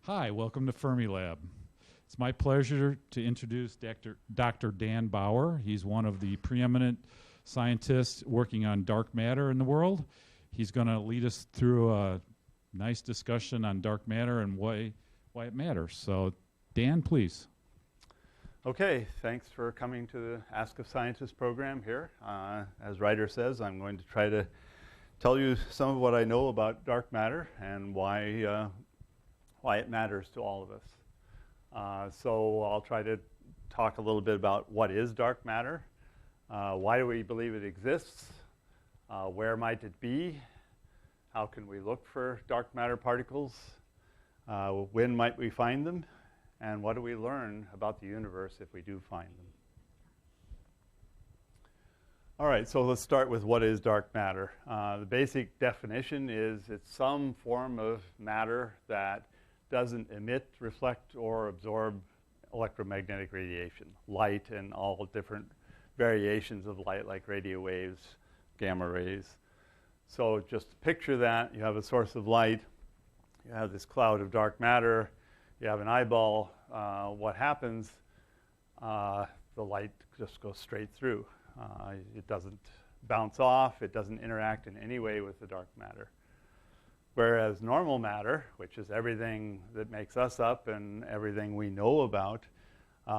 Hi, welcome to Fermilab. It's my pleasure to introduce Dr. Dan Bauer. He's one of the preeminent scientists working on dark matter in the world. He's going to lead us through a nice discussion on dark matter and why it matters. So, Dan, please. Okay, thanks for coming to the Ask a Scientist program here. As Ryder says, I'm going to try to tell you some of what I know about dark matter and why it matters to all of us. So I'll try to talk a little bit about what is dark matter, why do we believe it exists, where might it be, how can we look for dark matter particles, when might we find them, and what do we learn about the universe if we do find them. All right, so let's start with what is dark matter. The basic definition is it's some form of matter that doesn't emit, reflect, or absorb electromagnetic radiation, light and all different variations of light like radio waves, gamma rays. So just picture that. You have a source of light. You have this cloud of dark matter. You have an eyeball. What happens? The light just goes straight through. It doesn't bounce off. It doesn't interact in any way with the dark matter. Whereas normal matter, which is everything that makes us up and everything we know about,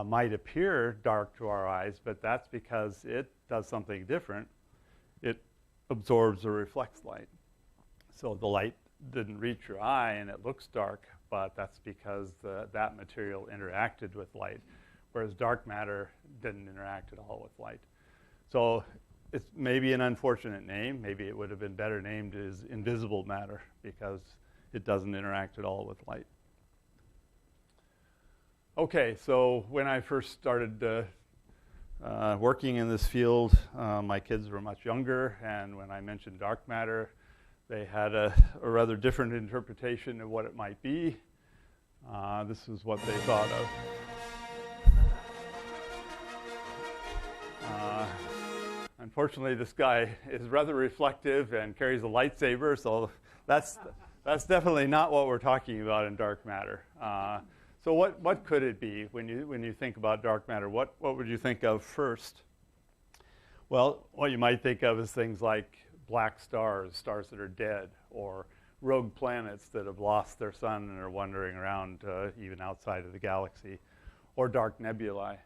might appear dark to our eyes, but that's because it does something different. It absorbs or reflects light. So the light didn't reach your eye and it looks dark, but that's because that material interacted with light, whereas dark matter didn't interact at all with light. So it's maybe an unfortunate name. Maybe it would have been better named as invisible matter because it doesn't interact at all with light. Okay, so when I first started working in this field, my kids were much younger, and when I mentioned dark matter, they had a rather different interpretation of what it might be. This is what they thought of. Unfortunately, this guy is rather reflective and carries a lightsaber, so that's definitely not what we're talking about in dark matter. So what could it be when you think about dark matter? What would you think of first? Well, what you might think of is things like black stars, stars that are dead, or rogue planets that have lost their sun and are wandering around even outside of the galaxy, or dark nebulae.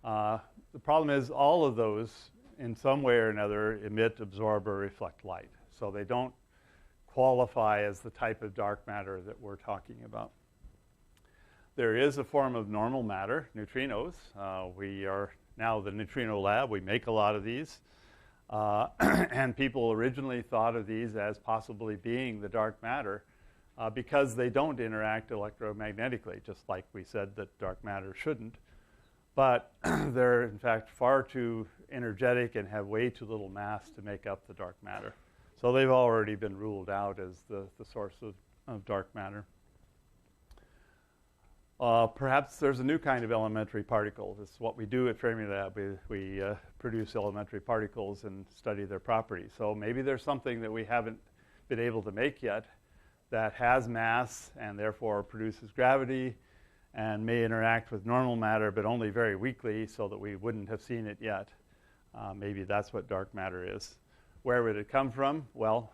The problem is all of those, in some way or another, emit, absorb, or reflect light. So they don't qualify as the type of dark matter that we're talking about. There is a form of normal matter, neutrinos. We are now the neutrino lab. We make a lot of these. And people originally thought of these as possibly being the dark matter because they don't interact electromagnetically, just like we said that dark matter shouldn't. But they're, in fact, far too energetic and have way too little mass to make up the dark matter. So they've already been ruled out as the source of dark matter. Perhaps there's a new kind of elementary particle. This is what we do at Fermilab. We produce elementary particles and study their properties. So maybe there's something that we haven't been able to make yet that has mass and therefore produces gravity and may interact with normal matter, but only very weakly so that we wouldn't have seen it yet. Maybe that's what dark matter is. Where would it come from? Well,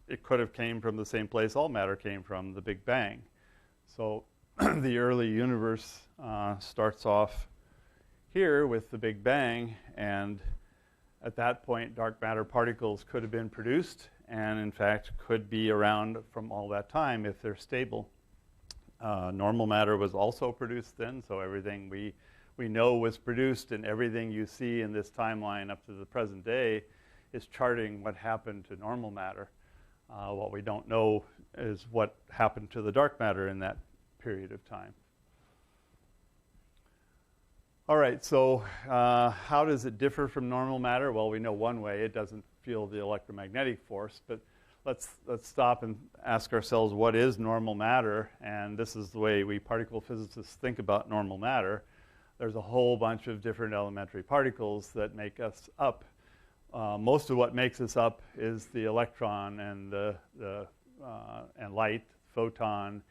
it could have came from the same place all matter came from, the Big Bang. So the early universe starts off here with the Big Bang, and at that point, dark matter particles could have been produced and, in fact, could be around from all that time if they're stable. Normal matter was also produced then, so everything we know was produced, and everything you see in this timeline up to the present day is charting what happened to normal matter. What we don't know is what happened to the dark matter in that period of time. All right, so how does it differ from normal matter? Well, we know one way. It doesn't feel the electromagnetic force, but let's stop and ask ourselves, what is normal matter? And this is the way we particle physicists think about normal matter. There's a whole bunch of different elementary particles that make us up. Most of what makes us up is the electron and and light, photon,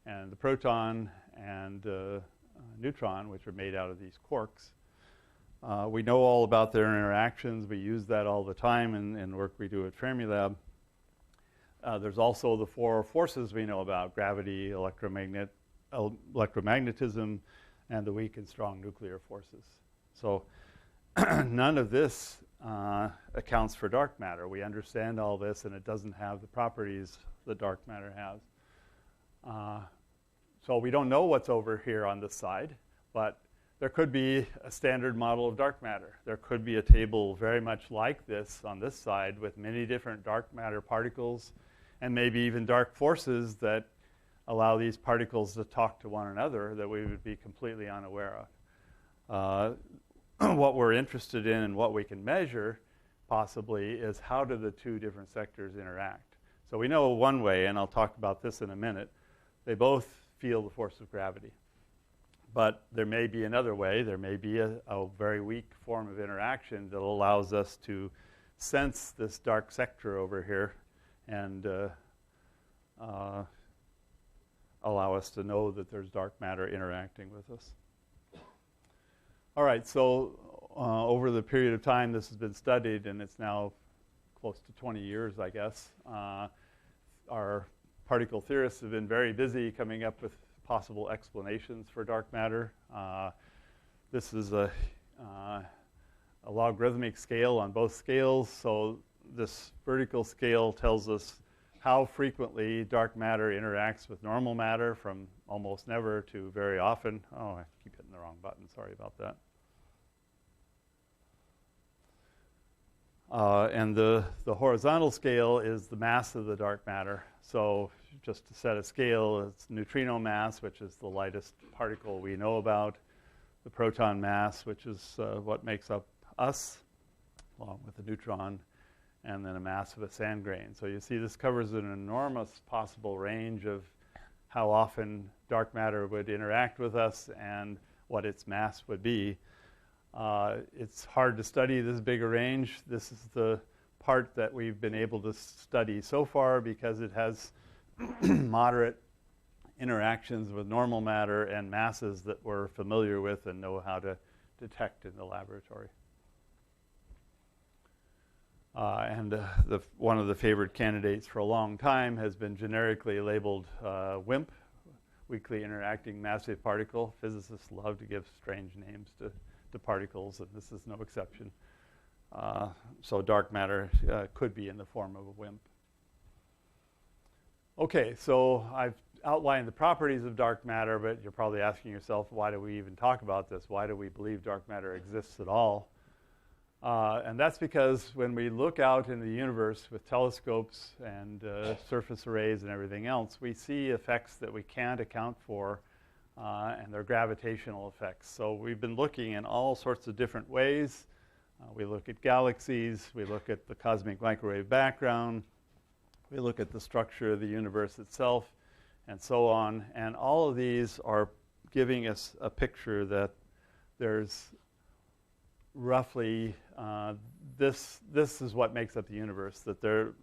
and the proton and neutron, which are made out of these quarks. We know all about their interactions. We use that all the time in work we do at Fermilab. There's also the four forces we know about: gravity, electromagnetism, and the weak and strong nuclear forces. So none of this accounts for dark matter. We understand all this, and it doesn't have the properties that dark matter has. So we don't know what's over here on this side, but there could be a standard model of dark matter. There could be a table very much like this on this side with many different dark matter particles and maybe even dark forces that allow these particles to talk to one another that we would be completely unaware of. What we're interested in and what we can measure possibly is how do the two different sectors interact. So we know one way, and I'll talk about this in a minute. They both feel the force of gravity. But there may be another way. There may be a very weak form of interaction that allows us to sense this dark sector over here and allow us to know that there's dark matter interacting with us. All right, so over the period of time this has been studied, and it's now close to 20 years, I guess, our particle theorists have been very busy coming up with possible explanations for dark matter. This is a logarithmic scale on both scales. So this vertical scale tells us how frequently dark matter interacts with normal matter, from almost never to very often. Oh, I keep hitting the wrong button. Sorry about that. And the horizontal scale is the mass of the dark matter. So just to set a scale, it's neutrino mass, which is the lightest particle we know about, the proton mass, which is what makes up us, along with the neutron, and then a mass of a sand grain. So you see this covers an enormous possible range of how often dark matter would interact with us and what its mass would be. It's hard to study this big a range. This is the part that we've been able to study so far because it has moderate interactions with normal matter and masses that we're familiar with and know how to detect in the laboratory. One of the favored candidates for a long time has been generically labeled WIMP, weakly interacting massive particle. Physicists love to give strange names to particles, and this is no exception. So dark matter could be in the form of a WIMP. Okay, so I've outlined the properties of dark matter, but you're probably asking yourself, why do we even talk about this? Why do we believe dark matter exists at all? And that's because when we look out in the universe with telescopes and surface arrays and everything else, we see effects that we can't account for, and they're gravitational effects. So we've been looking in all sorts of different ways. We look at galaxies, we look at the cosmic microwave background, we look at the structure of the universe itself, and so on. And all of these are giving us a picture that there's roughly, this is what makes up the universe, that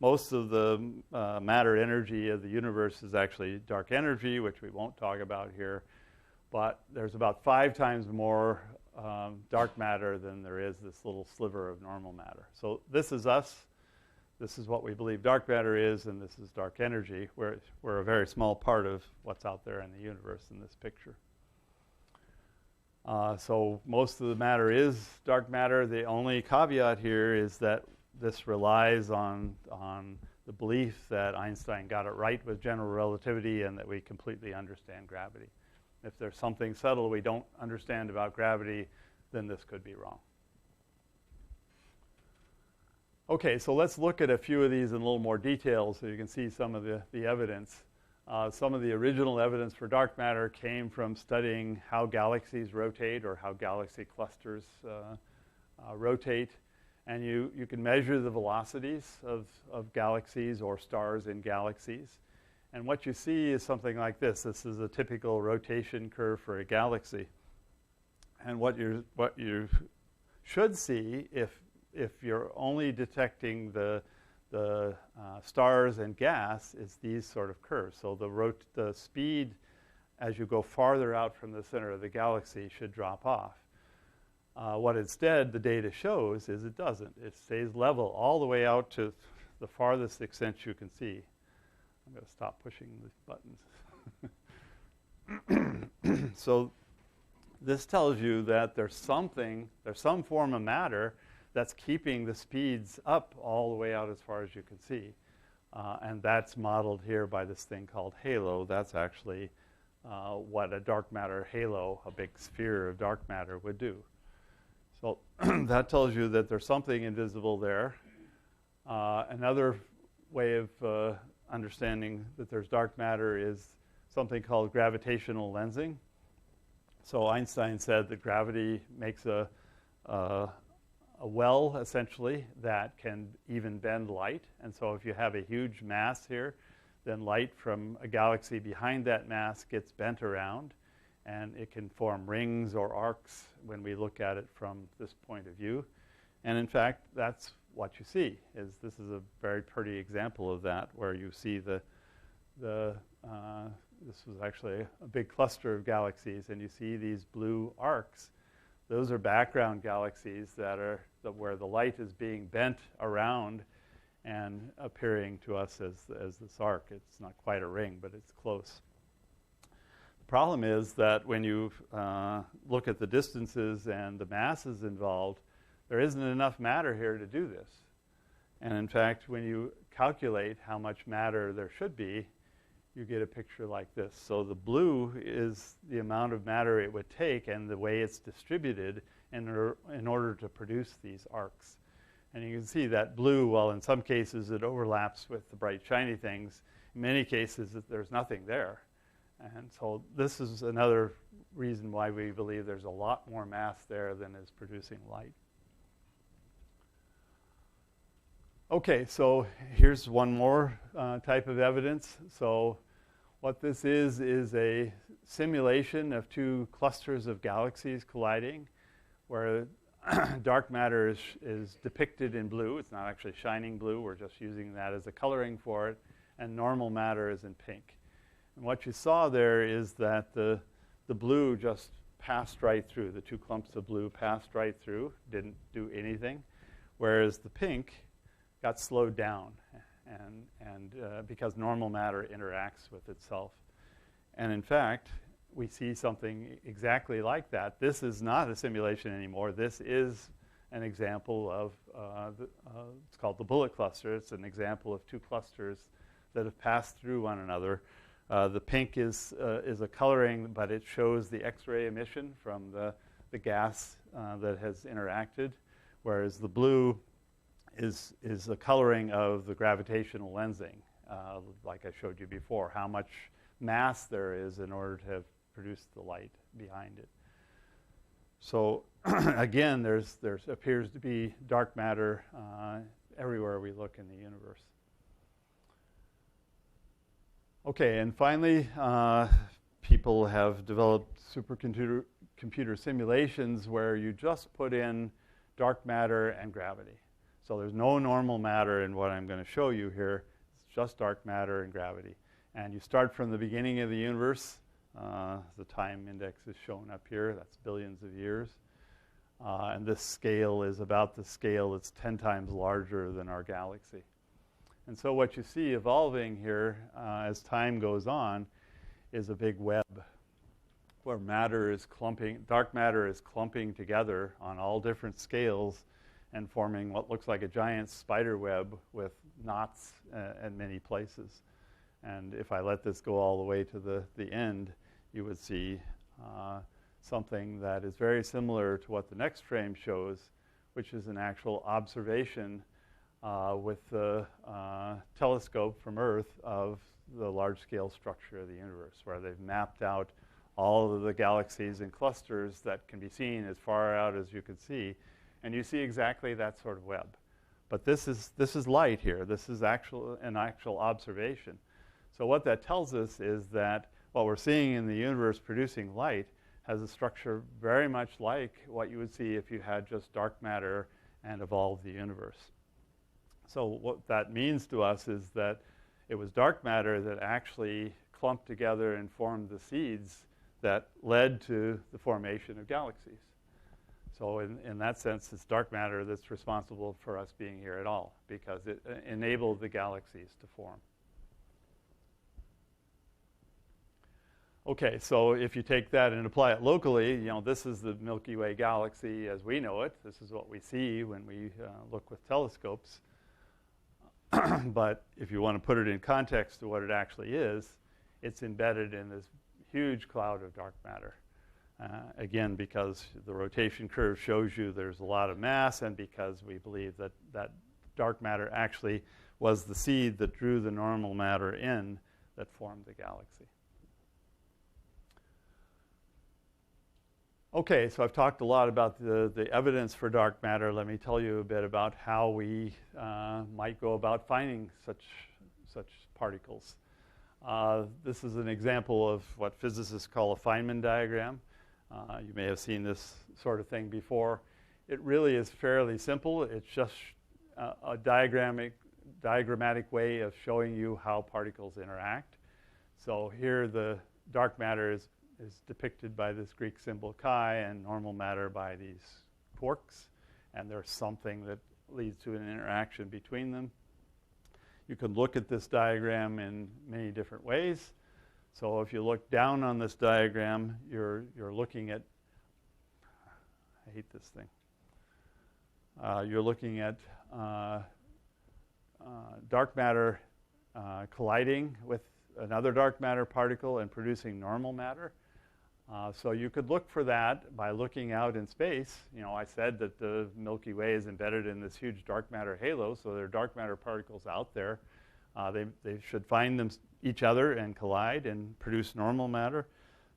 most of the matter energy of the universe is actually dark energy, which we won't talk about here. But there's about 5 times more dark matter than there is this little sliver of normal matter. So this is us. This is what we believe dark matter is, and this is dark energy. We're a very small part of what's out there in the universe in this picture. So most of the matter is dark matter. The only caveat here is that this relies on the belief that Einstein got it right with general relativity and that we completely understand gravity. If there's something subtle we don't understand about gravity, then this could be wrong. Okay, so let's look at a few of these in a little more detail so you can see some of the evidence. Some of the original evidence for dark matter came from studying how galaxies rotate or how galaxy clusters rotate. And you can measure the velocities of galaxies or stars in galaxies. And what you see is something like this. This is a typical rotation curve for a galaxy. And what you should see, if you're only detecting the the stars and gas is these sort of curves. So the speed as you go farther out from the center of the galaxy should drop off. What instead the data shows is it doesn't. It stays level all the way out to the farthest extent you can see. I'm going to stop pushing these buttons. So this tells you that there's some form of matter that's keeping the speeds up all the way out as far as you can see. And that's modeled here by this thing called halo. That's actually what a dark matter halo, a big sphere of dark matter, would do. So that tells you that there's something invisible there. Another way of understanding that there's dark matter is something called gravitational lensing. So Einstein said that gravity makes a well, essentially, that can even bend light. And so if you have a huge mass here, then light from a galaxy behind that mass gets bent around, and it can form rings or arcs when we look at it from this point of view. And in fact, that's what you see. This is a very pretty example of that, where you see this was actually a big cluster of galaxies, and you see these blue arcs. Those are background galaxies where the light is being bent around and appearing to us as this arc. It's not quite a ring, but it's close. The problem is that when you look at the distances and the masses involved, there isn't enough matter here to do this. And in fact, when you calculate how much matter there should be, you get a picture like this. So the blue is the amount of matter it would take and the way it's distributed in order to produce these arcs. And you can see that blue, while in some cases it overlaps with the bright shiny things, in many cases there's nothing there. And so this is another reason why we believe there's a lot more mass there than is producing light. Okay, so here's one more type of evidence. So what this is a simulation of two clusters of galaxies colliding, where dark matter is depicted in blue. It's not actually shining blue. We're just using that as a coloring for it. And normal matter is in pink. And what you saw there is that the blue just passed right through. The two clumps of blue passed right through, didn't do anything, whereas the pink got slowed down, and because normal matter interacts with itself. And in fact, we see something exactly like that. This is not a simulation anymore. This is an example of, it's called the bullet cluster. It's an example of two clusters that have passed through one another. The pink is a coloring, but it shows the X-ray emission from the gas that has interacted, whereas the blue is a coloring of the gravitational lensing, like I showed you before, how much mass there is in order to have produced the light behind it. So again, there appears to be dark matter everywhere we look in the universe. Okay, and finally, people have developed supercomputer simulations where you just put in dark matter and gravity. So there's no normal matter in what I'm going to show you here. It's just dark matter and gravity. And you start from the beginning of the universe. The time index is shown up here. That's billions of years. And this scale is about the scale that's 10 times larger than our galaxy. And so what you see evolving here as time goes on is a big web where dark matter is clumping together on all different scales and forming what looks like a giant spider web with knots at many places. And if I let this go all the way to the end, you would see something that is very similar to what the next frame shows, which is an actual observation with the telescope from Earth of the large-scale structure of the universe, where they've mapped out all of the galaxies and clusters that can be seen as far out as you can see. And you see exactly that sort of web. But this is light here. This is an actual observation. So what that tells us is that what we're seeing in the universe producing light has a structure very much like what you would see if you had just dark matter and evolved the universe. So what that means to us is that it was dark matter that actually clumped together and formed the seeds that led to the formation of galaxies. So in that sense, it's dark matter that's responsible for us being here at all, because it enabled the galaxies to form. Okay, so if you take that and apply it locally, you know, this is the Milky Way galaxy as we know it. This is what we see when we look with telescopes. But if you want to put it in context to what it actually is, it's embedded in this huge cloud of dark matter. Again, because the rotation curve shows you there's a lot of mass, and because we believe that that dark matter actually was the seed that drew the normal matter in that formed the galaxy. Okay, so I've talked a lot about the evidence for dark matter. Let me tell you a bit about how we might go about finding such particles. This is an example of what physicists call a Feynman diagram. You may have seen this sort of thing before. It really is fairly simple. It's just a diagrammatic way of showing you how particles interact. So here the dark matter is depicted by this Greek symbol chi, and normal matter by these quarks. And there's something that leads to an interaction between them. You can look at this diagram in many different ways. So if you look down on this diagram, you're looking at, I hate this thing. You're looking at dark matter colliding with another dark matter particle and producing normal matter. So you could look for that by looking out in space. You know, I said that the Milky Way is embedded in this huge dark matter halo, so there are dark matter particles out there. They should find each other and collide and produce normal matter.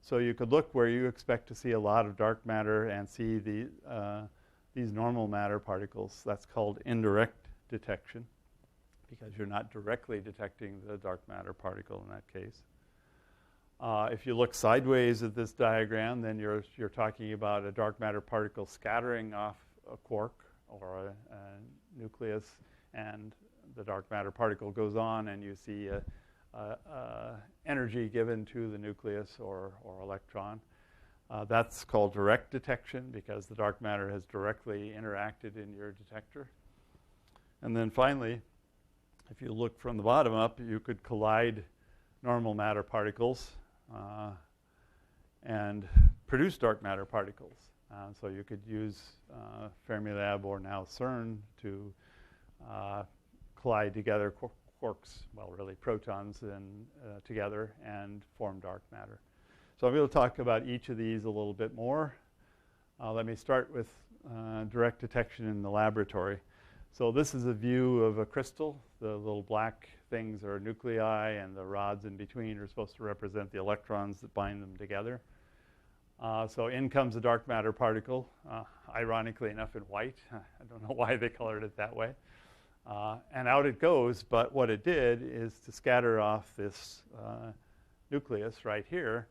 So you could look where you expect to see a lot of dark matter and see these normal matter particles. That's called indirect detection, because you're not directly detecting the dark matter particle in that case. If you look sideways at this diagram, then you're talking about a dark matter particle scattering off a quark or a nucleus, and the dark matter particle goes on, and you see energy given to the nucleus or electron. That's called direct detection, because the dark matter has directly interacted in your detector. And then finally, if you look from the bottom up, you could collide normal matter particles and produce dark matter particles. So you could use Fermilab or now CERN to collide together quarks, well, really protons, and together and form dark matter. So I'm going to talk about each of these a little bit more. Let me start with direct detection in the laboratory. So this is a view of a crystal. The little black things are nuclei, and the rods in between are supposed to represent the electrons that bind them together. So in comes a dark matter particle, ironically enough in white. I don't know why they colored it that way. And out it goes, but what it did is to scatter off this nucleus right here,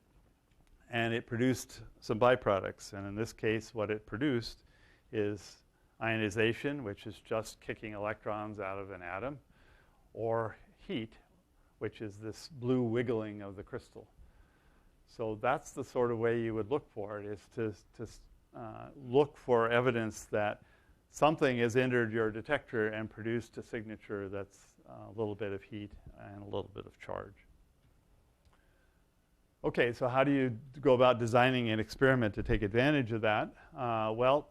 and it produced some byproducts. And in this case, what it produced is ionization, which is just kicking electrons out of an atom, or heat, which is this blue wiggling of the crystal. So that's the sort of way you would look for it, is to look for evidence that something has entered your detector and produced a signature that's a little bit of heat and a little bit of charge. Okay, so how do you go about designing an experiment to take advantage of that? Well,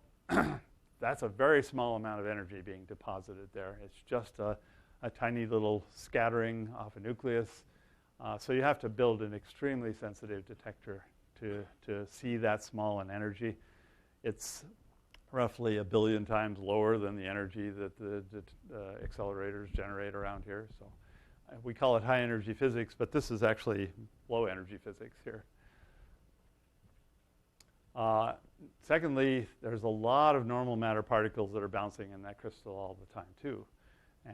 that's a very small amount of energy being deposited there. It's just a tiny little scattering off a nucleus. So you have to build an extremely sensitive detector to see that small in energy. It's roughly 1 billion times lower than the energy that the accelerators generate around here. So we call it high energy physics, but this is actually low energy physics here. Secondly, there's a lot of normal matter particles that are bouncing in that crystal all the time too.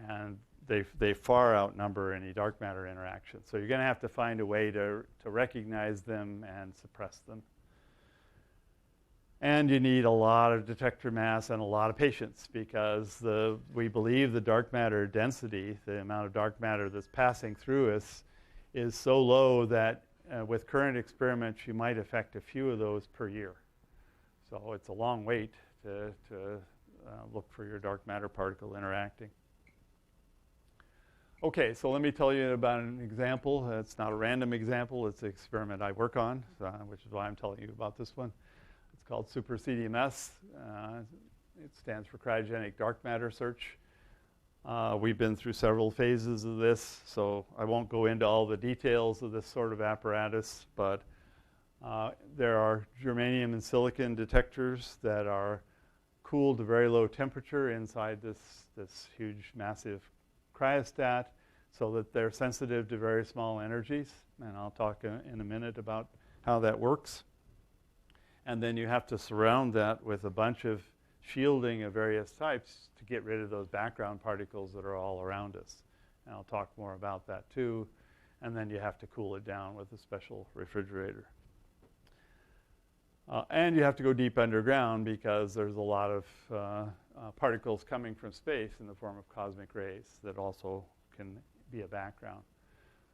And they far outnumber any dark matter interaction. So you're going to have to find a way to recognize them and suppress them. And you need a lot of detector mass and a lot of patience, because we believe the dark matter density, the amount of dark matter that's passing through us, is so low that with current experiments you might affect a few of those per year. So it's a long wait to look for your dark matter particle interacting. Okay, so let me tell you about an example. It's not a random example. It's an experiment I work on, which is why I'm telling you about this one. It's called Super CDMS. It stands for Cryogenic Dark Matter Search. We've been through several phases of this, so I won't go into all the details of this sort of apparatus, but there are germanium and silicon detectors that are cooled to very low temperature inside this huge, massive cryostat, so that they're sensitive to very small energies. And I'll talk in a minute about how that works. And then you have to surround that with a bunch of shielding of various types to get rid of those background particles that are all around us. And I'll talk more about that too. And then you have to cool it down with a special refrigerator. And you have to go deep underground, because there's a lot of particles coming from space in the form of cosmic rays that also can be a background.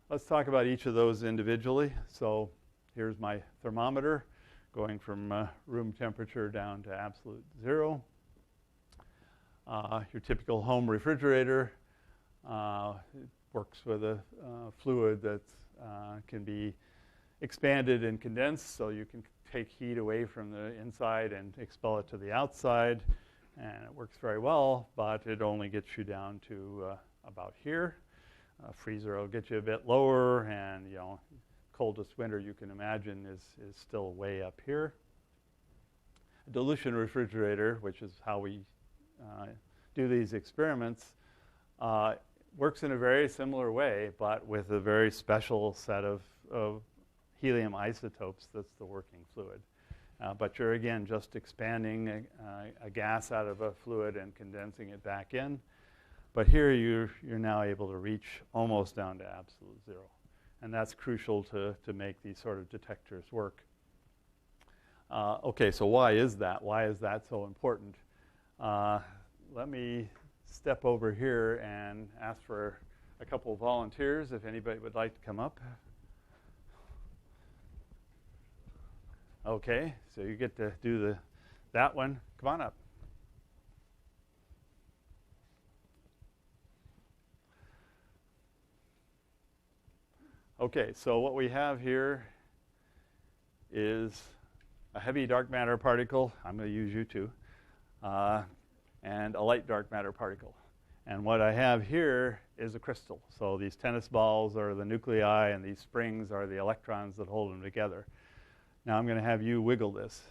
Let's talk about each of those individually. So here's my thermometer going from room temperature down to absolute zero. Your typical home refrigerator it works with a fluid that can be expanded and condensed, so you can take heat away from the inside and expel it to the outside. And it works very well, but it only gets you down to about here. Freezer will get you a bit lower, and coldest winter you can imagine is still way up here. A dilution refrigerator, which is how we do these experiments, works in a very similar way, but with a very special set of helium isotopes that's the working fluid. But you're, again, just expanding a gas out of a fluid and condensing it back in. But here you're now able to reach almost down to absolute zero. And that's crucial to make these sort of detectors work. Okay, so why is that? Why is that so important? Let me step over here and ask for a couple of volunteers if anybody would like to come up. Okay, so you get to do that one. Come on up. Okay, so what we have here is a heavy dark matter particle. I'm going to use you too. And a light dark matter particle. And what I have here is a crystal. So these tennis balls are the nuclei, and these springs are the electrons that hold them together. Now I'm going to have you wiggle this.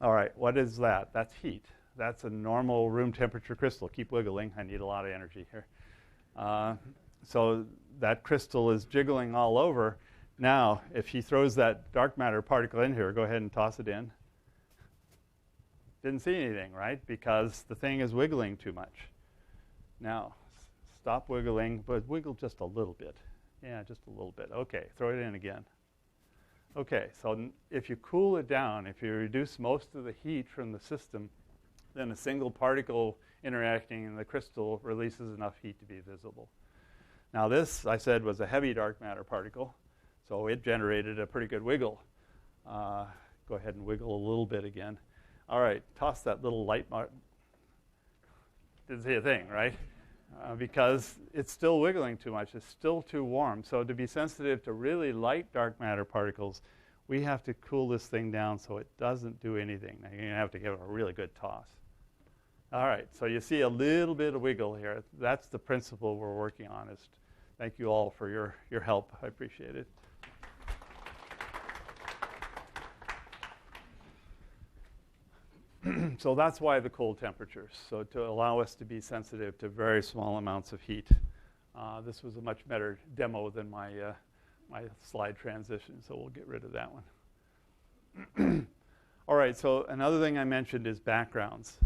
All right, what is that? That's heat. That's a normal room temperature crystal. Keep wiggling. I need a lot of energy here. So that crystal is jiggling all over. Now, if he throws that dark matter particle in here, go ahead and toss it in. Didn't see anything, right? Because the thing is wiggling too much. Now, stop wiggling, but wiggle just a little bit. Yeah, just a little bit. Okay, throw it in again. Okay, so if you cool it down, if you reduce most of the heat from the system, then a single particle interacting in the crystal releases enough heat to be visible. Now this, I said, was a heavy dark matter particle, so it generated a pretty good wiggle. Go ahead and wiggle a little bit again. All right, toss that little light. Didn't see a thing, right? Because it's still wiggling too much. It's still too warm. So to be sensitive to really light dark matter particles, we have to cool this thing down so it doesn't do anything. Now you're going to have to give it a really good toss. All right, so you see a little bit of wiggle here. That's the principle we're working on. Thank you all for your help. I appreciate it. So that's why the cold temperatures, so to allow us to be sensitive to very small amounts of heat. This was a much better demo than my slide transition, so we'll get rid of that one. All right, so another thing I mentioned is backgrounds.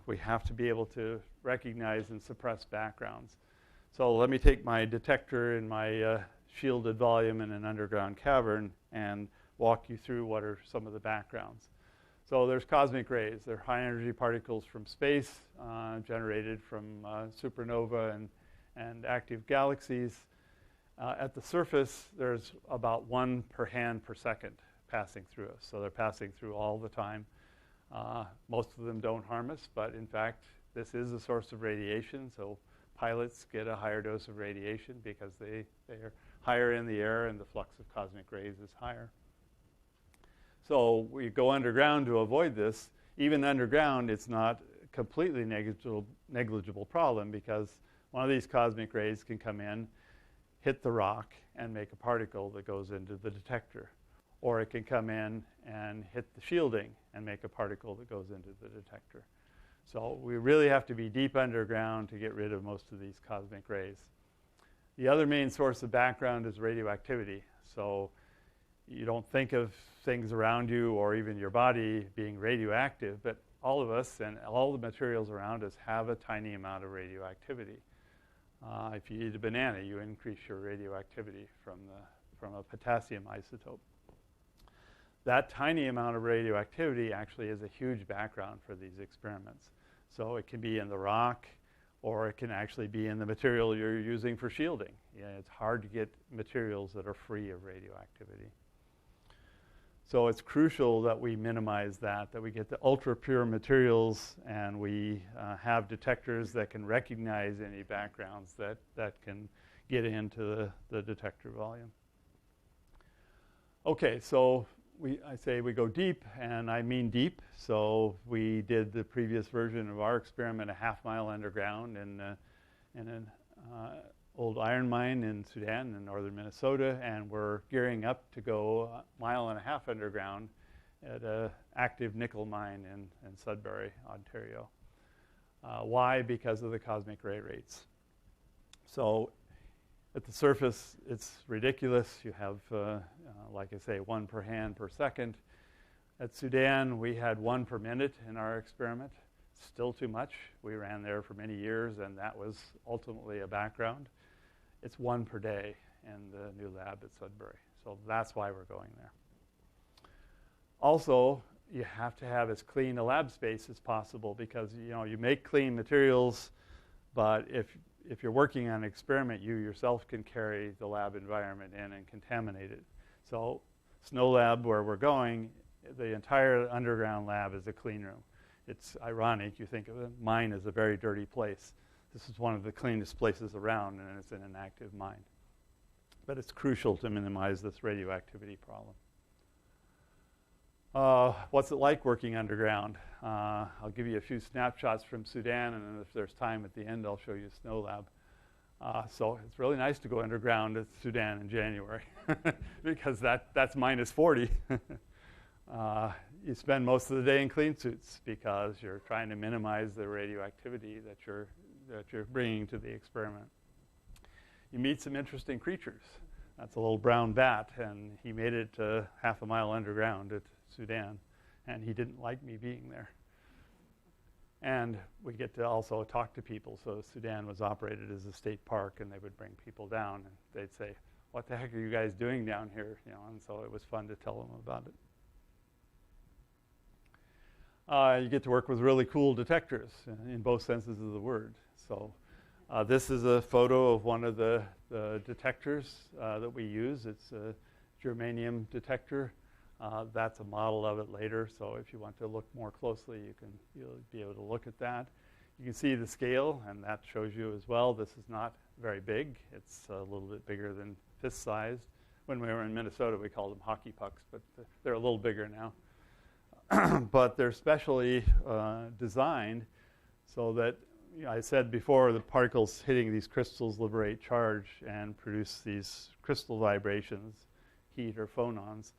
We have to be able to recognize and suppress backgrounds. So let me take my detector in my shielded volume in an underground cavern and walk you through what are some of the backgrounds. So there's cosmic rays. They're high-energy particles from space generated from supernovae and active galaxies. At the surface, there's about 1 per hand per second passing through us. So they're passing through all the time. Most of them don't harm us, but in fact, this is a source of radiation. So pilots get a higher dose of radiation because they are higher in the air and the flux of cosmic rays is higher. So we go underground to avoid this. Even underground, it's not a completely negligible problem because one of these cosmic rays can come in, hit the rock, and make a particle that goes into the detector. Or it can come in and hit the shielding and make a particle that goes into the detector. So we really have to be deep underground to get rid of most of these cosmic rays. The other main source of background is radioactivity. So you don't think of things around you or even your body being radioactive, but all of us and all the materials around us have a tiny amount of radioactivity. If you eat a banana, you increase your radioactivity from a potassium isotope. That tiny amount of radioactivity actually is a huge background for these experiments. So it can be in the rock, or it can actually be in the material you're using for shielding. Yeah, it's hard to get materials that are free of radioactivity. So it's crucial that we minimize that we get the ultra-pure materials, and we have detectors that can recognize any backgrounds that can get into the detector volume. Okay, so I say we go deep, and I mean deep. So we did the previous version of our experiment a half-mile underground in an old iron mine in Sudan in northern Minnesota, and we're gearing up to go 1.5 miles underground at an active nickel mine in Sudbury, Ontario. Why? Because of the cosmic ray rates. So at the surface, it's ridiculous. You have, like I say, 1 per hand per second. At Sudan, we had 1 per minute in our experiment. Still too much. We ran there for many years, and that was ultimately a background. It's 1 per day in the new lab at Sudbury. So that's why we're going there. Also, you have to have as clean a lab space as possible because you make clean materials, but if you're working on an experiment, you yourself can carry the lab environment in and contaminate it. So Snow Lab, where we're going, the entire underground lab is a clean room. It's ironic. You think of a mine as a very dirty place. This is one of the cleanest places around, and it's in an active mine. But it's crucial to minimize this radioactivity problem. What's it like working underground? I'll give you a few snapshots from Sudan, and then if there's time at the end, I'll show you Snow Lab. So it's really nice to go underground at Sudan in January because that's minus 40. You spend most of the day in clean suits because you're trying to minimize the radioactivity that you're bringing to the experiment. You meet some interesting creatures. That's a little brown bat, and he made it 1/2 mile underground at Sudan, and he didn't like me being there. And we get to also talk to people. So Sudan was operated as a state park, and they would bring people down, and they'd say, "What the heck are you guys doing down here?" And so it was fun to tell them about it. You get to work with really cool detectors in both senses of the word. So this is a photo of one of the detectors that we use. It's a germanium detector. That's a model of it later. So if you want to look more closely, you'll be able to look at that. You can see the scale, and that shows you as well. This is not very big. It's a little bit bigger than fist-sized. When we were in Minnesota, we called them hockey pucks, but they're a little bigger now. But they're specially designed so that, I said before, the particles hitting these crystals liberate charge and produce these crystal vibrations, heat or phonons.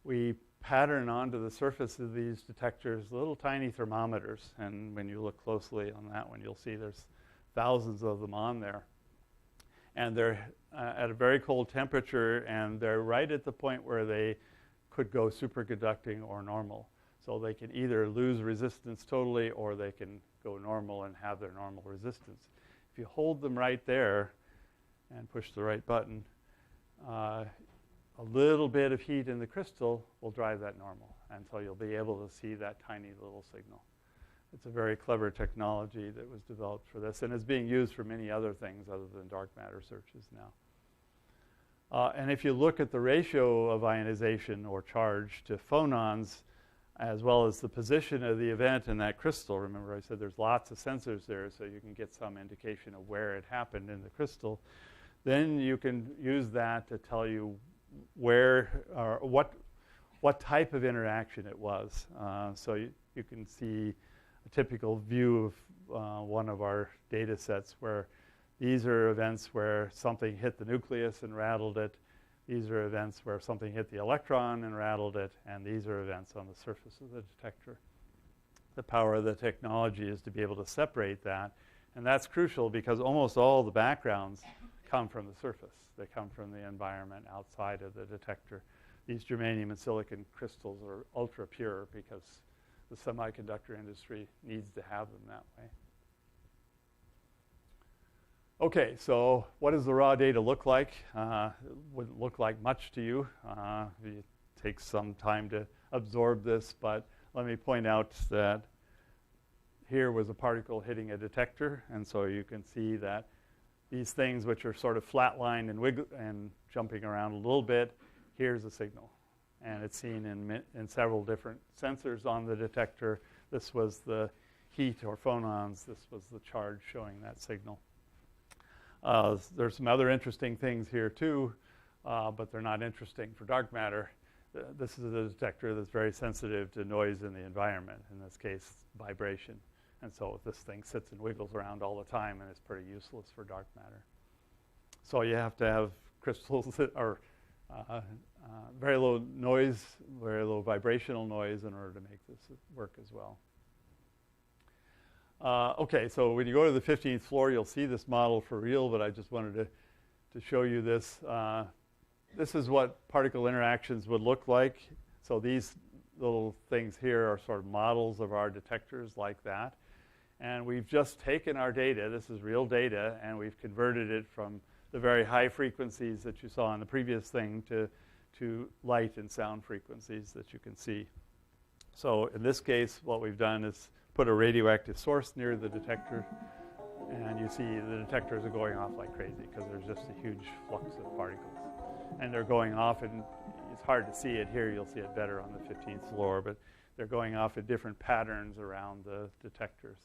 We pattern onto the surface of these detectors little tiny thermometers, and when you look closely on that one, you'll see there's thousands of them on there. And they're at a very cold temperature, and they're right at the point where they could go superconducting or normal. So they can either lose resistance totally, or they can go normal and have their normal resistance. If you hold them right there and push the right button, a little bit of heat in the crystal will drive that normal. And so you'll be able to see that tiny little signal. It's a very clever technology that was developed for this and is being used for many other things other than dark matter searches now. And if you look at the ratio of ionization or charge to phonons, as well as the position of the event in that crystal, remember I said there's lots of sensors there, so you can get some indication of where it happened in the crystal, then you can use that to tell you where or what type of interaction it was. So you can see a typical view of one of our data sets where these are events where something hit the nucleus and rattled it. These are events where something hit the electron and rattled it. And these are events on the surface of the detector. The power of the technology is to be able to separate that. And that's crucial because almost all the backgrounds come from the surface. They come from the environment outside of the detector. These germanium and silicon crystals are ultra pure because the semiconductor industry needs to have them that way. Okay, so what does the raw data look like? It wouldn't look like much to you. It takes some time to absorb this, but let me point out that here was a particle hitting a detector, and so you can see that these things which are sort of flatlined and jumping around a little bit, here's a signal. And it's seen in several different sensors on the detector. This was the heat or phonons. This was the charge showing that signal. There's some other interesting things here too, but they're not interesting for dark matter. This is a detector that's very sensitive to noise in the environment, in this case, vibration. And so this thing sits and wiggles around all the time, and it's pretty useless for dark matter. So you have to have crystals that are very low noise, very low vibrational noise in order to make this work as well. Okay, so when you go to the 15th floor, you'll see this model for real, but I just wanted to show you this. This is what particle interactions would look like. So these little things here are sort of models of our detectors like that. And we've just taken our data, this is real data, and we've converted it from the very high frequencies that you saw in the previous thing to light and sound frequencies that you can see. So in this case, what we've done is put a radioactive source near the detector, and you see the detectors are going off like crazy because there's just a huge flux of particles. And they're going off, and it's hard to see it here. You'll see it better on the 15th floor, but they're going off in different patterns around the detectors.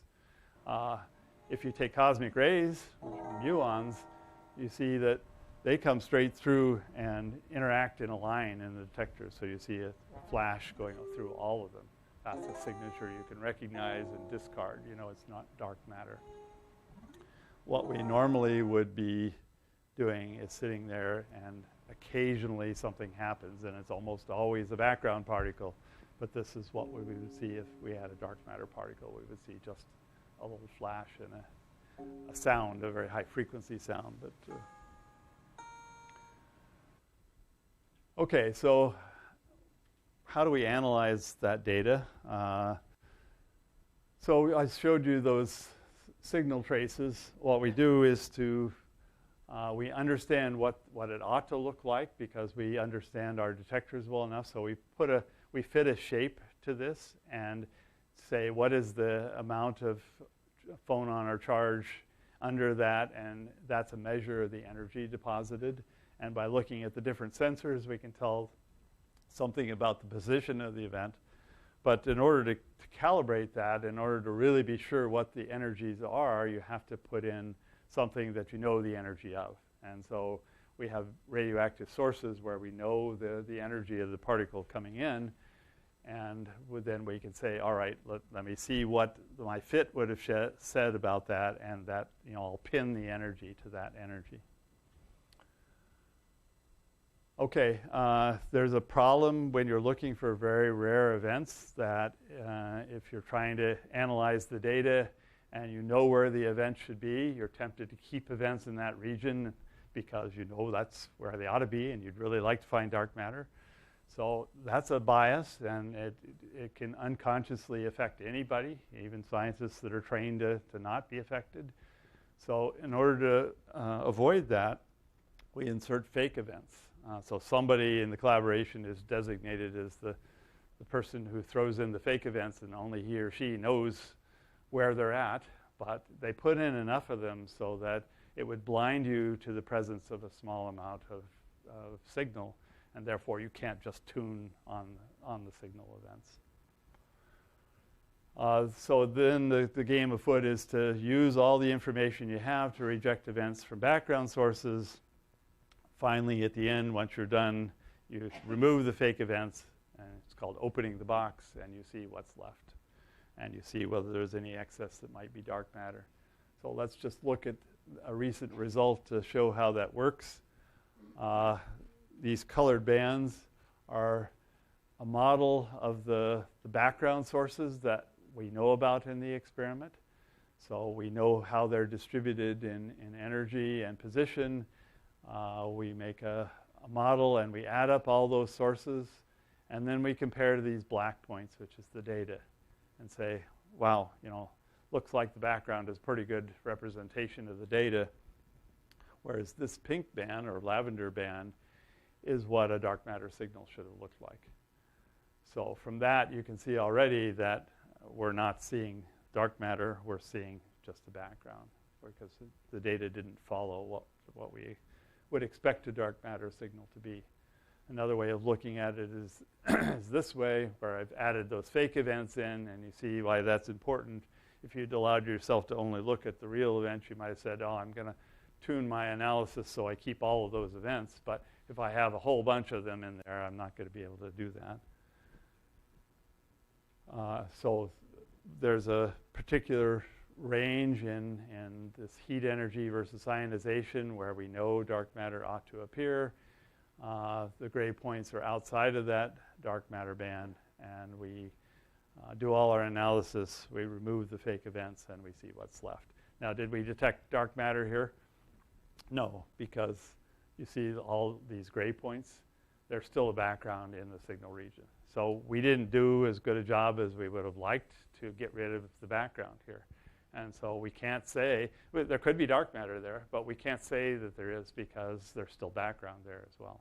If you take cosmic rays, which are muons, you see that they come straight through and interact in a line in the detector. So you see a flash going through all of them. That's a signature you can recognize and discard. You know it's not dark matter. What we normally would be doing is sitting there, and occasionally something happens, and it's almost always a background particle. But this is what we would see if we had a dark matter particle. We would see just a little flash and a sound, a very high frequency sound. But okay, so how do we analyze that data? So I showed you those signal traces. What we do is we understand what it ought to look like because we understand our detectors well enough. So we fit a shape to this and say what is the amount of phonon or charge under that, and that's a measure of the energy deposited. And by looking at the different sensors, we can tell something about the position of the event. But in order to calibrate that, in order to really be sure what the energies are, you have to put in something that you know the energy of. And so we have radioactive sources where we know the energy of the particle coming in, and then we can say, all right, let me see what my fit would have said about that, and that, you know, I'll pin the energy to that energy. Okay, there's a problem when you're looking for very rare events that if you're trying to analyze the data and you know where the event should be, you're tempted to keep events in that region because you know that's where they ought to be, and you'd really like to find dark matter. So that's a bias, and it can unconsciously affect anybody, even scientists that are trained to not be affected. So in order to avoid that, we insert fake events. So somebody in the collaboration is designated as the person who throws in the fake events, and only he or she knows where they're at. But they put in enough of them so that it would blind you to the presence of a small amount of signal, and therefore you can't just tune on the signal events. So then the game afoot is to use all the information you have to reject events from background sources. Finally, at the end, once you're done, you remove the fake events, and it's called opening the box, and you see what's left. And you see whether there's any excess that might be dark matter. So let's just look at a recent result to show how that works. These colored bands are a model of the background sources that we know about in the experiment. So we know how they're distributed in energy and position. We make a model and we add up all those sources, and then we compare to these black points, which is the data, and say, wow, looks like the background is pretty good representation of the data, whereas this pink band or lavender band is what a dark matter signal should have looked like. So from that, you can see already that we're not seeing dark matter, we're seeing just the background, because the data didn't follow what we would expect a dark matter signal to be. Another way of looking at it is, is this way, where I've added those fake events in, and you see why that's important. If you'd allowed yourself to only look at the real events, you might have said, oh, I'm going to tune my analysis so I keep all of those events. But if I have a whole bunch of them in there, I'm not going to be able to do that. So there's a particular range in this heat energy versus ionization where we know dark matter ought to appear. The gray points are outside of that dark matter band, and we do all our analysis. We remove the fake events, and we see what's left. Now, did we detect dark matter here? No, because you see all these gray points. There's still a background in the signal region. So we didn't do as good a job as we would have liked to get rid of the background here. And so we can't say, well, there could be dark matter there, but we can't say that there is because there's still background there as well.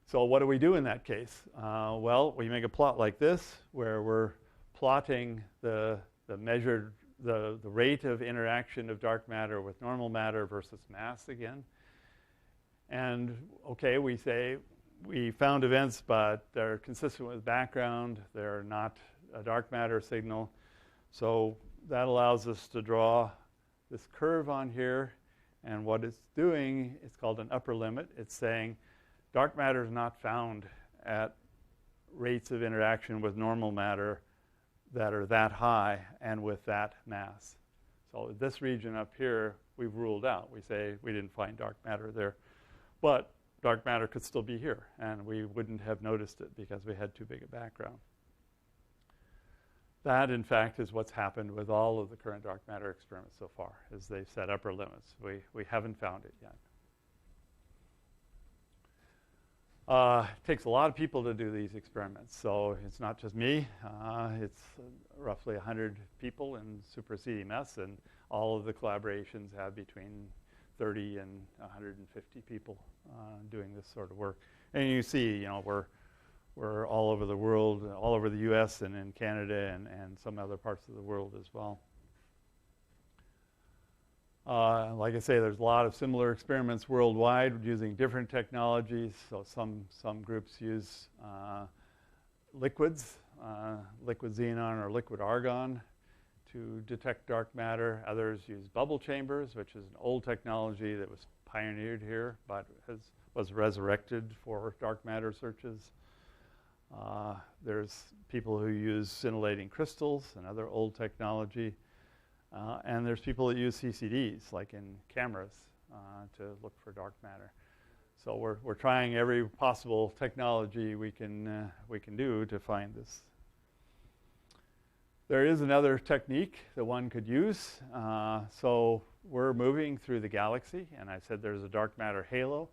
So what do we do in that case? Well, we make a plot like this where we're plotting the rate of interaction of dark matter with normal matter versus mass again. And okay, we say we found events, but they're consistent with background. They're not a dark matter signal. So that allows us to draw this curve on here. And what it's doing, it's called an upper limit. It's saying dark matter is not found at rates of interaction with normal matter that are that high and with that mass. So this region up here, we've ruled out. We say we didn't find dark matter there. But dark matter could still be here, and we wouldn't have noticed it because we had too big a background. That, in fact, is what's happened with all of the current dark matter experiments so far, is they've set upper limits. We haven't found it yet. It takes a lot of people to do these experiments, so it's not just me. It's roughly 100 people in Super CDMS, and all of the collaborations have between 30 and 150 people doing this sort of work. And you see, we're all over the world, all over the US and in Canada and some other parts of the world as well. Like I say, there's a lot of similar experiments worldwide using different technologies. So some groups use liquids, liquid xenon or liquid argon to detect dark matter. Others use bubble chambers, which is an old technology that was pioneered here but was resurrected for dark matter searches. There's people who use scintillating crystals, another old technology. And there's people that use CCDs, like in cameras, to look for dark matter. So we're trying every possible technology we can do to find this. There is another technique that one could use. So we're moving through the galaxy, and I said there's a dark matter halo.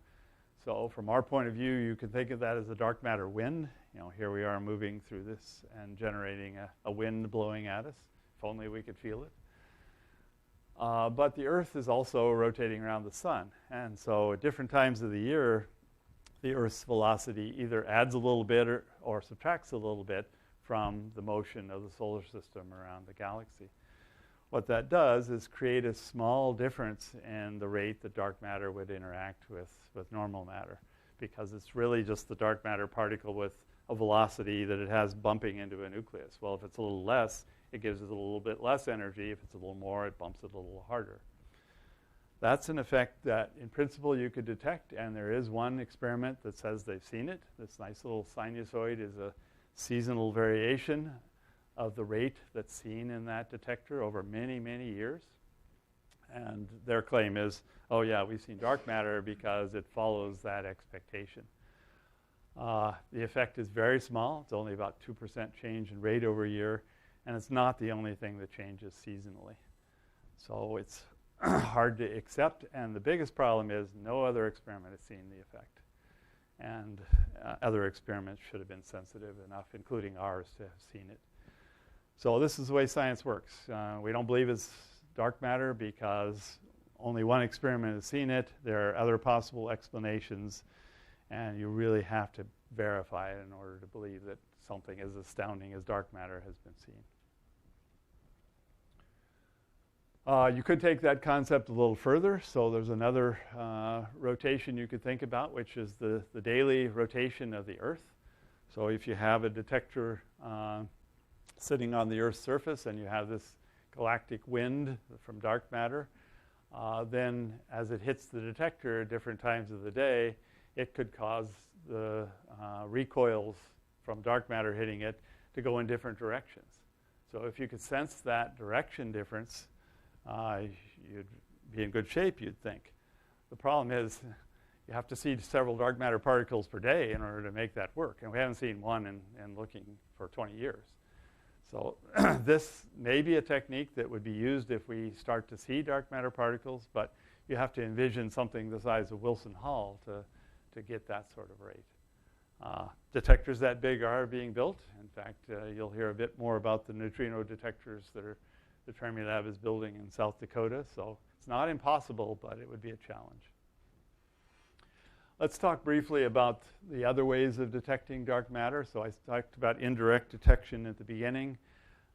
So from our point of view, you can think of that as a dark matter wind. Here we are moving through this and generating a wind blowing at us. If only we could feel it. But the Earth is also rotating around the sun. And so at different times of the year, the Earth's velocity either adds a little bit or subtracts a little bit from the motion of the solar system around the galaxy. What that does is create a small difference in the rate that dark matter would interact with normal matter, because it's really just the dark matter particle with a velocity that it has bumping into a nucleus. Well, if it's a little less, it gives it a little bit less energy. If it's a little more, it bumps it a little harder. That's an effect that, in principle, you could detect, and there is one experiment that says they've seen it. This nice little sinusoid is a seasonal variation of the rate that's seen in that detector over many, many years. And their claim is, oh yeah, we've seen dark matter because it follows that expectation. The effect is very small. It's only about 2% change in rate over a year, and it's not the only thing that changes seasonally. So it's hard to accept, and the biggest problem is no other experiment has seen the effect. And other experiments should have been sensitive enough, including ours, to have seen it. So this is the way science works. We don't believe it's dark matter because only one experiment has seen it. There are other possible explanations, and you really have to verify it in order to believe that something as astounding as dark matter has been seen. You could take that concept a little further. So there's another rotation you could think about, which is the daily rotation of the Earth. So if you have a detector sitting on the Earth's surface and you have this galactic wind from dark matter, then as it hits the detector at different times of the day, it could cause the recoils from dark matter hitting it to go in different directions. So if you could sense that direction difference, you'd be in good shape, you'd think. The problem is you have to see several dark matter particles per day in order to make that work. And we haven't seen one in looking for 20 years. So this may be a technique that would be used if we start to see dark matter particles, but you have to envision something the size of Wilson Hall to get that sort of rate. Detectors that big are being built. In fact, you'll hear a bit more about the neutrino detectors that the Fermilab is building in South Dakota. So it's not impossible, but it would be a challenge. Let's talk briefly about the other ways of detecting dark matter. So I talked about indirect detection at the beginning.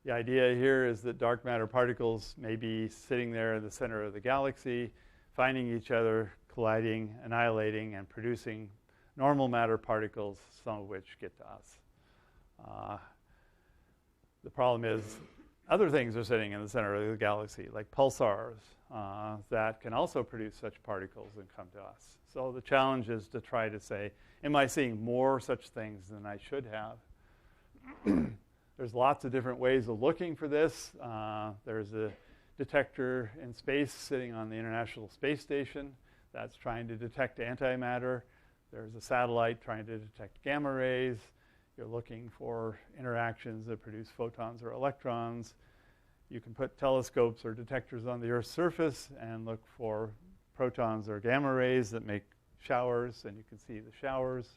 The idea here is that dark matter particles may be sitting there in the center of the galaxy, finding each other, colliding, annihilating, and producing normal matter particles, some of which get to us. The problem is other things are sitting in the center of the galaxy, like pulsars, that can also produce such particles and come to us. So the challenge is to try to say, am I seeing more such things than I should have? There's lots of different ways of looking for this. There's a detector in space sitting on the International Space Station that's trying to detect antimatter. There's a satellite trying to detect gamma rays. You're looking for interactions that produce photons or electrons. You can put telescopes or detectors on the Earth's surface and look for protons or gamma rays that make showers, and you can see the showers.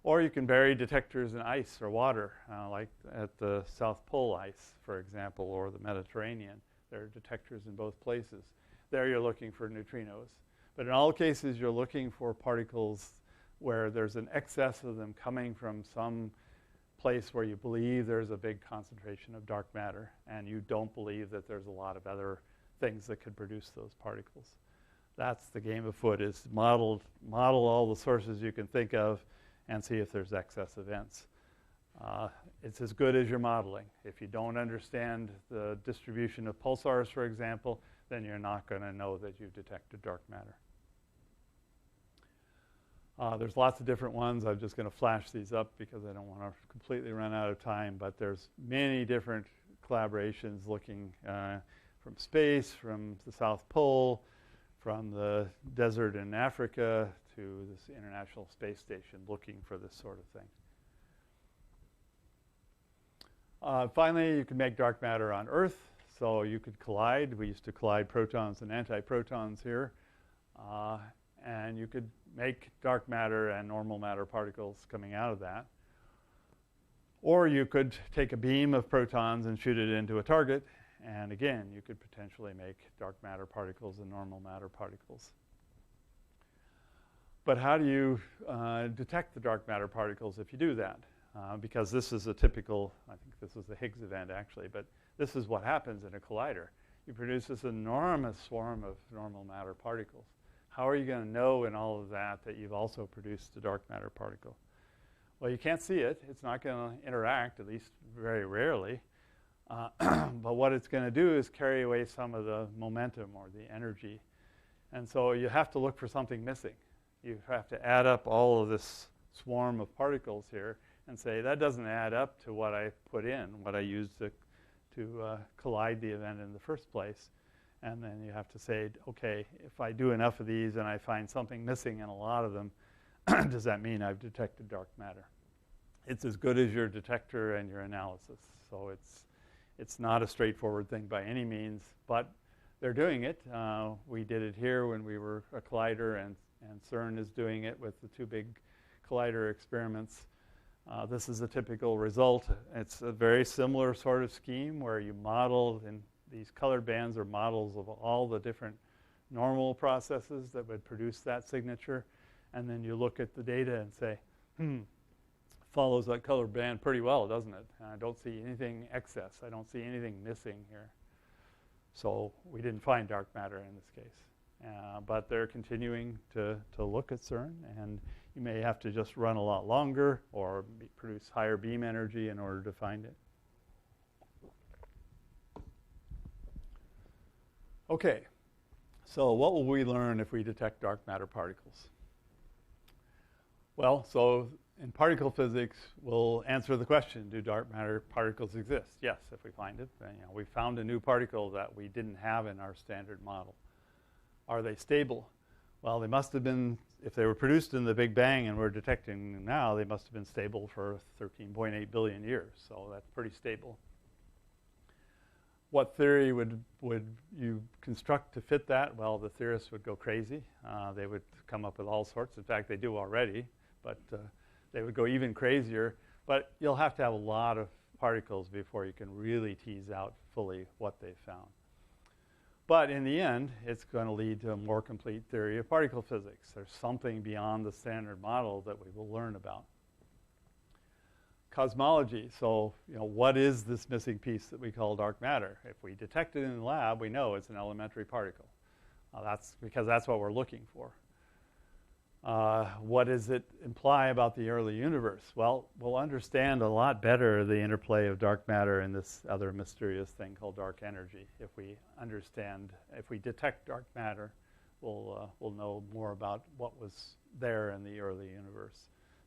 Or you can bury detectors in ice or water, like at the South Pole ice, for example, or the Mediterranean. There are detectors in both places. There you're looking for neutrinos. But in all cases, you're looking for particles where there's an excess of them coming from some place where you believe there's a big concentration of dark matter, and you don't believe that there's a lot of other things that could produce those particles. That's the game afoot, is model all the sources you can think of and see if there's excess events. It's as good as your modeling. If you don't understand the distribution of pulsars, for example, then you're not going to know that you've detected dark matter. There's lots of different ones. I'm just going to flash these up because I don't want to completely run out of time, but there's many different collaborations looking from space, from the South Pole, from the desert in Africa to this International Space Station looking for this sort of thing. Finally, you can make dark matter on Earth. So you could collide. We used to collide protons and antiprotons here. And you could make dark matter and normal matter particles coming out of that. Or you could take a beam of protons and shoot it into a target And again, you could potentially make dark matter particles and normal matter particles. But how do you detect the dark matter particles if you do that? Because this is a typical, I think this is the Higgs event actually, but this is what happens in a collider. You produce this enormous swarm of normal matter particles. How are you going to know in all of that that you've also produced a dark matter particle? Well, you can't see it. It's not going to interact, at least very rarely. But what it's going to do is carry away some of the momentum or the energy. And so you have to look for something missing. You have to add up all of this swarm of particles here and say, that doesn't add up to what I put in, what I used to collide the event in the first place. And then you have to say, okay, if I do enough of these and I find something missing in a lot of them, does that mean I've detected dark matter? It's as good as your detector and your analysis. So it's not a straightforward thing by any means, but they're doing it. We did it here when we were a collider, and CERN is doing it with the two big collider experiments. This is a typical result. It's a very similar sort of scheme where you model, and these colored bands are models of all the different normal processes that would produce that signature. And then you look at the data and say, follows that colored band pretty well, doesn't it? And I don't see anything excess. I don't see anything missing here. So we didn't find dark matter in this case. But they're continuing to look at CERN, and you may have to just run a lot longer or produce higher beam energy in order to find it. Okay, so what will we learn if we detect dark matter particles? Well, so in particle physics, we'll answer the question, do dark matter particles exist? Yes, if we find it. Then, we found a new particle that we didn't have in our standard model. Are they stable? Well, they must have been, if they were produced in the Big Bang and we're detecting them now, they must have been stable for 13.8 billion years. So that's pretty stable. What theory would you construct to fit that? Well, the theorists would go crazy. They would come up with all sorts. In fact, they do already, but they would go even crazier. But you'll have to have a lot of particles before you can really tease out fully what they found. But in the end, it's going to lead to a more complete theory of particle physics. There's something beyond the standard model that we will learn about. Cosmology. So, what is this missing piece that we call dark matter? If we detect it in the lab, we know it's an elementary particle. That's because that's what we're looking for. What does it imply about the early universe? Well, we'll understand a lot better the interplay of dark matter and this other mysterious thing called dark energy. If we detect dark matter, we'll know more about what was there in the early universe.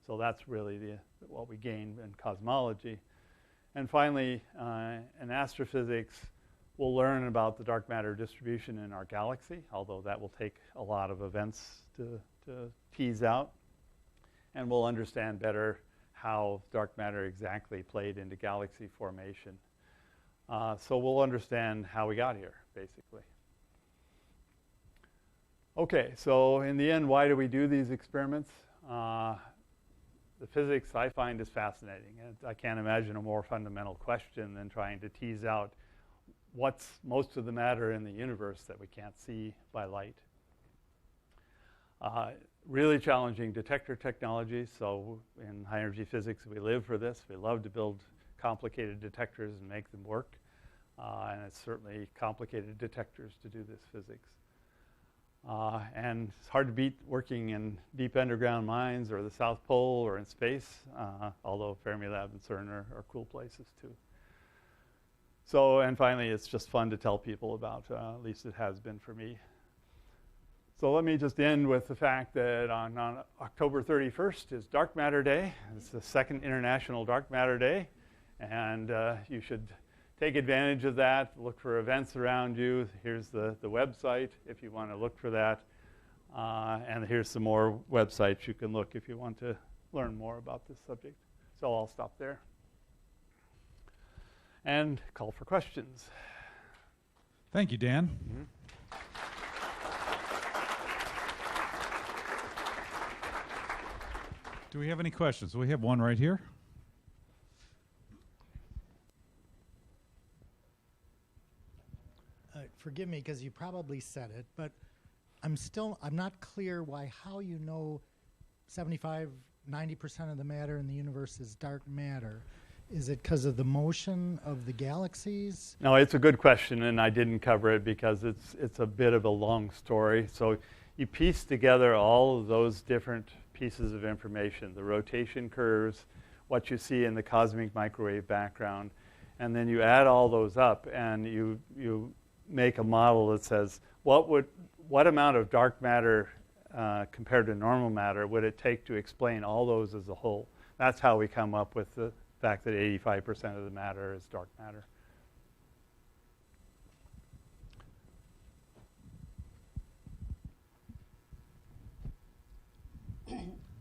So that's really what we gain in cosmology. And finally, in astrophysics, we'll learn about the dark matter distribution in our galaxy, although that will take a lot of events to tease out. And we'll understand better how dark matter exactly played into galaxy formation. So we'll understand how we got here, basically. Okay, so in the end, why do we do these experiments? The physics I find is fascinating. I can't imagine a more fundamental question than trying to tease out what's most of the matter in the universe that we can't see by light. Really challenging detector technology. So in high energy physics, we live for this. We love to build complicated detectors and make them work. And it's certainly complicated detectors to do this physics. And it's hard to beat working in deep underground mines or the South Pole or in space, although Fermilab and CERN are cool places too. So, and finally, it's just fun to tell people about, at least it has been for me. So let me just end with the fact that on October 31st is Dark Matter Day. It's the second International Dark Matter Day. And you should take advantage of that. Look for events around you. Here's the website if you want to look for that. And here's some more websites you can look if you want to learn more about this subject. So I'll stop there. And call for questions. Thank you, Dan. Mm-hmm. Do we have any questions? We have one right here. forgive me because you probably said it, but I'm not clear how you know 75, 90% of the matter in the universe is dark matter. Is it because of the motion of the galaxies? No, it's a good question, and I didn't cover it because it's a bit of a long story. So you piece together all of those different pieces of information, the rotation curves, what you see in the cosmic microwave background, and then you add all those up and you make a model that says what amount of dark matter compared to normal matter would it take to explain all those as a whole. That's how we come up with the fact that 85% of the matter is dark matter.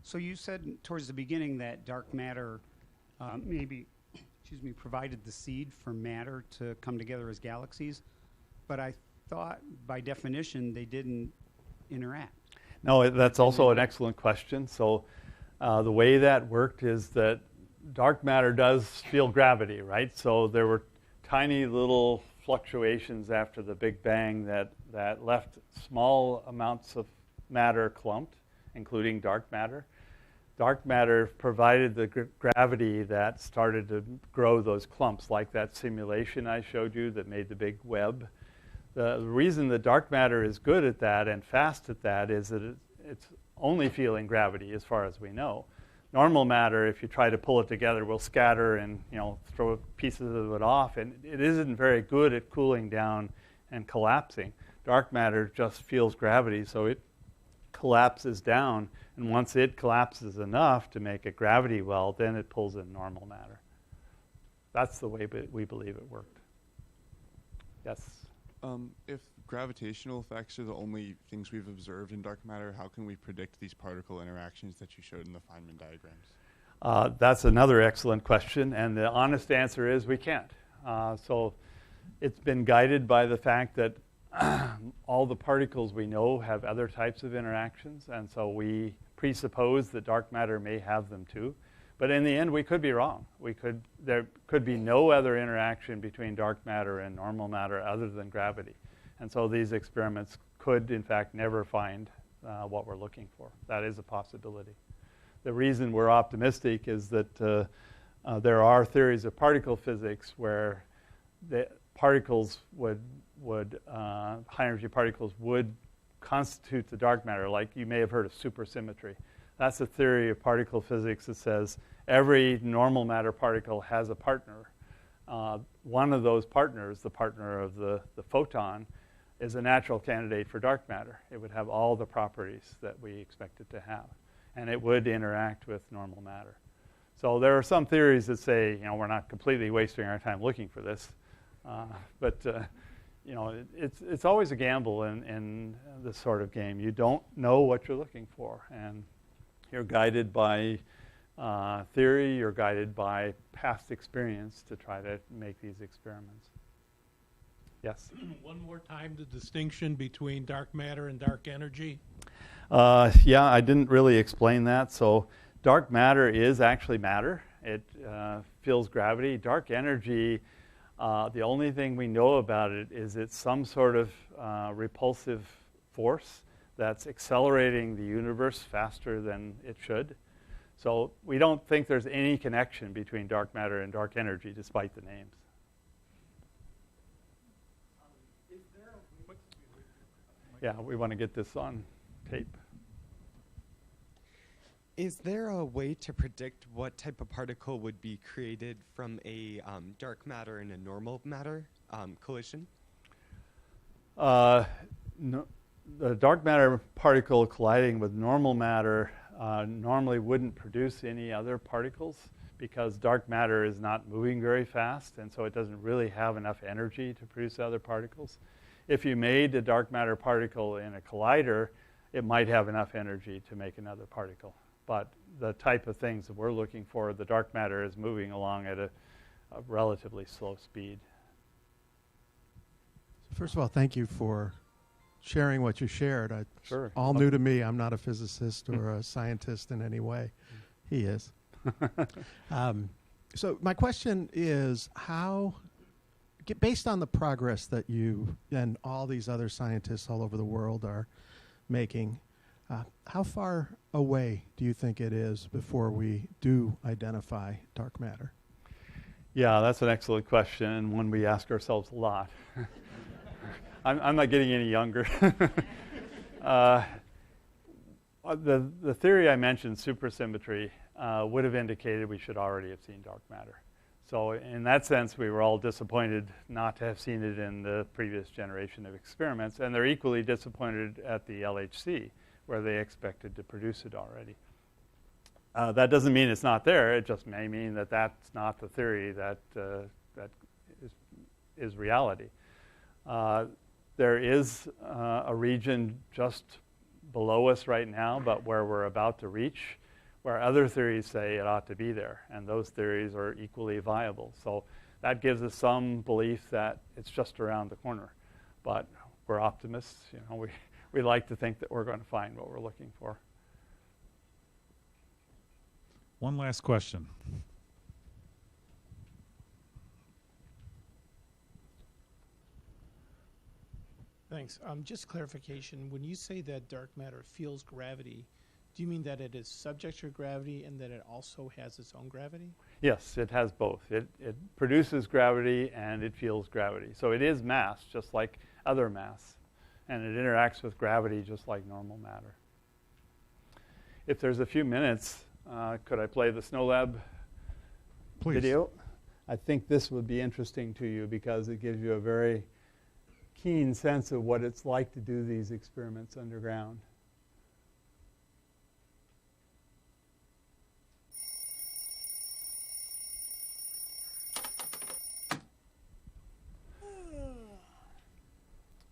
So you said towards the beginning that dark matter provided the seed for matter to come together as galaxies, but I thought by definition they didn't interact. No, that's also an excellent question. So the way that worked is that dark matter does feel gravity, right? So there were tiny little fluctuations after the Big Bang that left small amounts of matter clumped, including dark matter. Dark matter provided the gravity that started to grow those clumps, like that simulation I showed you that made the big web. The reason that dark matter is good at that and fast at that is that it's only feeling gravity as far as we know. Normal matter, if you try to pull it together, will scatter and throw pieces of it off, and it isn't very good at cooling down and collapsing. Dark matter just feels gravity, so it collapses down, and once it collapses enough to make a gravity well, then it pulls in normal matter. That's the way we believe it worked. Yes? If gravitational effects are the only things we've observed in dark matter, how can we predict these particle interactions that you showed in the Feynman diagrams? That's another excellent question, and the honest answer is we can't. So it's been guided by the fact that all the particles we know have other types of interactions, and so we presuppose that dark matter may have them too. But in the end, we could be wrong. There could be no other interaction between dark matter and normal matter other than gravity. And so these experiments could, in fact, never find what we're looking for. That is a possibility. The reason we're optimistic is that there are theories of particle physics where the particles high-energy particles would constitute the dark matter, like you may have heard of supersymmetry. That's a theory of particle physics that says every normal matter particle has a partner. One of those partners, the partner of the photon, is a natural candidate for dark matter. It would have all the properties that we expect it to have, and it would interact with normal matter. So there are some theories that say, we're not completely wasting our time looking for this, but it's always a gamble in this sort of game. You don't know what you're looking for, and you're guided by theory, you're guided by past experience to try to make these experiments. Yes? One more time, the distinction between dark matter and dark energy? Yeah, I didn't really explain that. So dark matter is actually matter. It feels gravity. Dark energy, the only thing we know about it is it's some sort of repulsive force that's accelerating the universe faster than it should. So we don't think there's any connection between dark matter and dark energy, despite the names. Yeah, we want to get this on tape. Is there a way to predict what type of particle would be created from a dark matter and a normal matter collision? No, the dark matter particle colliding with normal matter normally wouldn't produce any other particles because dark matter is not moving very fast, and so it doesn't really have enough energy to produce other particles. If you made a dark matter particle in a collider, it might have enough energy to make another particle. But the type of things that we're looking for, the dark matter is moving along at a relatively slow speed. First of all, thank you for sharing what you shared. Sure. All new to me. I'm not a physicist or a scientist in any way. He is. So my question is, based on the progress that you and all these other scientists all over the world are making, how far away do you think it is before we do identify dark matter? Yeah, that's an excellent question, and one we ask ourselves a lot. I'm not getting any younger. The theory I mentioned, supersymmetry, would have indicated we should already have seen dark matter. So in that sense, we were all disappointed not to have seen it in the previous generation of experiments, and they're equally disappointed at the LHC, where they expected to produce it already. That doesn't mean it's not there. It just may mean that that's not the theory that is reality. There is a region just below us right now, but where we're about to reach, where other theories say it ought to be there, and those theories are equally viable. So that gives us some belief that it's just around the corner. But we're optimists. You know, we like to think that we're going to find what we're looking for. One last question. Thanks. Just clarification. When you say that dark matter feels gravity, do you mean that it is subject to gravity and that it also has its own gravity? Yes, it has both. It produces gravity and it feels gravity. So it is mass, just like other mass. And it interacts with gravity just like normal matter. If there's a few minutes, could I play the SNOLAB video? I think this would be interesting to you because it gives you a very keen sense of what it's like to do these experiments underground.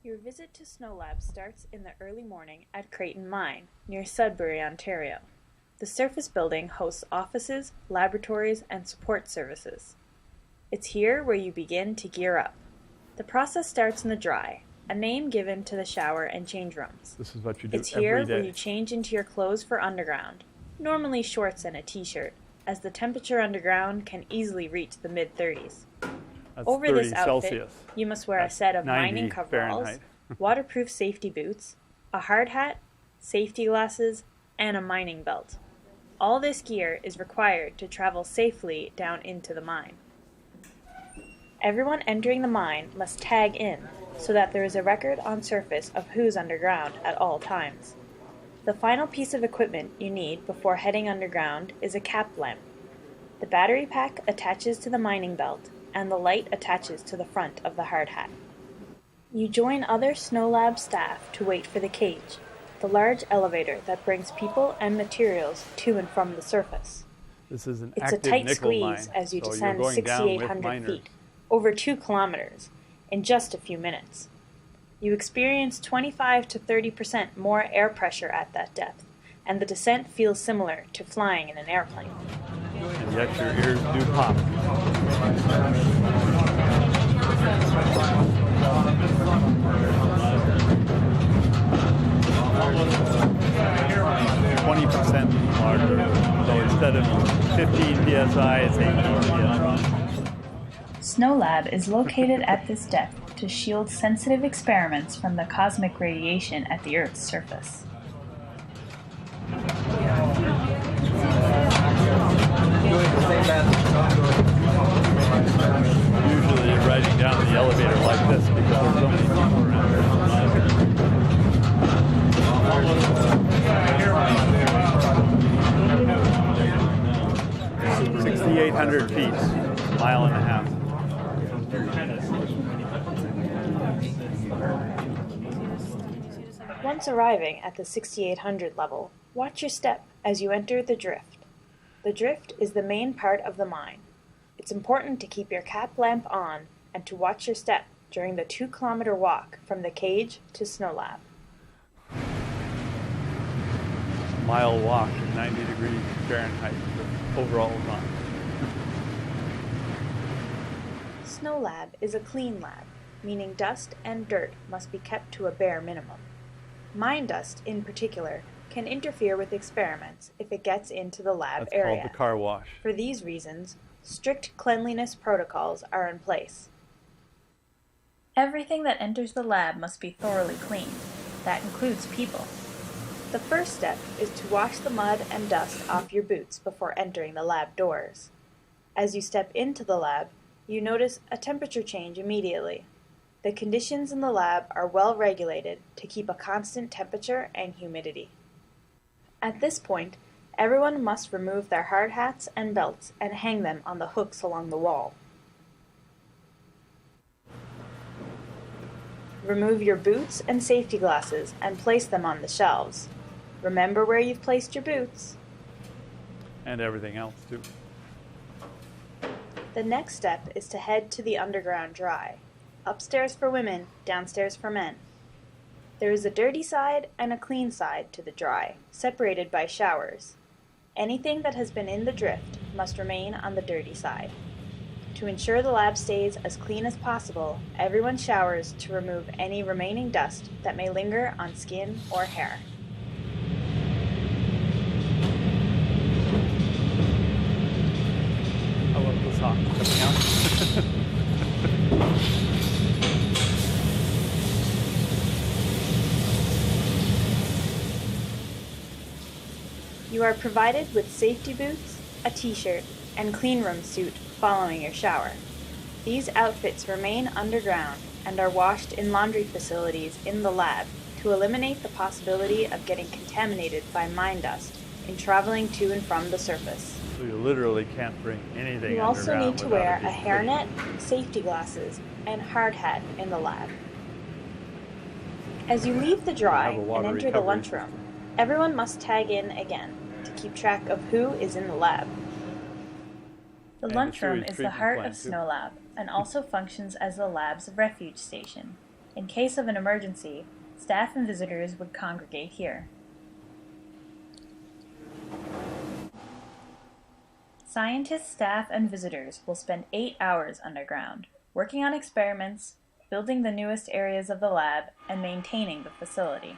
Your visit to SNOLAB starts in the early morning at Creighton Mine, near Sudbury, Ontario. The surface building hosts offices, laboratories, and support services. It's here where you begin to gear up. The process starts in the dry, a name given to the shower and change rooms. This is what you do It's every here day. where you change into your clothes for underground, normally shorts and a t-shirt, as the temperature underground can easily reach the mid-30s. That's Over 30 this outfit, Celsius. you must wear a That's set of 90 mining coveralls, Fahrenheit. waterproof safety boots, a hard hat, safety glasses, and a mining belt. All this gear is required to travel safely down into the mine. Everyone entering the mine must tag in so that there is a record on surface of who's underground at all times. The final piece of equipment you need before heading underground is a cap lamp. The battery pack attaches to the mining belt, and the light attaches to the front of the hard hat. You join other SNOLAB staff to wait for the cage, the large elevator that brings people and materials to and from the surface. This is an It's a active tight nickel squeeze mine, as you so descend you're going down with 6,800 miners. feet, over 2 kilometers, in just a few minutes. You experience 25 to 30% more air pressure at that depth, and the descent feels similar to flying in an airplane. And yet your ears do pop. It's 20% larger. So instead of 15 psi, it's 18 psi. SNOLAB is located at this depth to shield sensitive experiments from the cosmic radiation at the Earth's surface. Usually you're riding down the elevator like this because there's so many people around. 6,800 feet, mile and a half. Once arriving at the 6,800 level, watch your step as you enter the drift. The drift is the main part of the mine. It's important to keep your cap lamp on and to watch your step during the 2-kilometer walk from the cage to SNOLAB. Mile walk at 90 degrees Fahrenheit with overall run. SNOLAB is a clean lab, meaning dust and dirt must be kept to a bare minimum. Mine dust, in particular, can interfere with experiments if it gets into the lab That's area. called the car wash. For these reasons, strict cleanliness protocols are in place. Everything that enters the lab must be thoroughly cleaned. That includes people. The first step is to wash the mud and dust off your boots before entering the lab doors. As you step into the lab, you notice a temperature change immediately. The conditions in the lab are well regulated to keep a constant temperature and humidity. At this point, everyone must remove their hard hats and belts and hang them on the hooks along the wall. Remove your boots and safety glasses and place them on the shelves. Remember where you've placed your boots. And everything else, too. The next step is to head to the underground dry. Upstairs for women, downstairs for men. There is a dirty side and a clean side to the dry, separated by showers. Anything that has been in the drift must remain on the dirty side. To ensure the lab stays as clean as possible, everyone showers to remove any remaining dust that may linger on skin or hair. I love the song coming out. You are provided with safety boots, a t-shirt, and cleanroom suit following your shower. These outfits remain underground and are washed in laundry facilities in the lab to eliminate the possibility of getting contaminated by mine dust in traveling to and from the surface. So you literally can't bring anything You also underground need to without wear it a being hairnet, safety glasses, and hard hat in the lab. As you leave the dry Have a and water enter the recovery lunchroom, everyone must tag in again to keep track of who is in the lab. The And the lunchroom sewage is the treatment heart plant, of too. Snow Lab and also functions as the lab's refuge station. In case of an emergency, staff and visitors would congregate here. Scientists, staff, and visitors will spend 8 hours underground, working on experiments, building the newest areas of the lab, and maintaining the facility.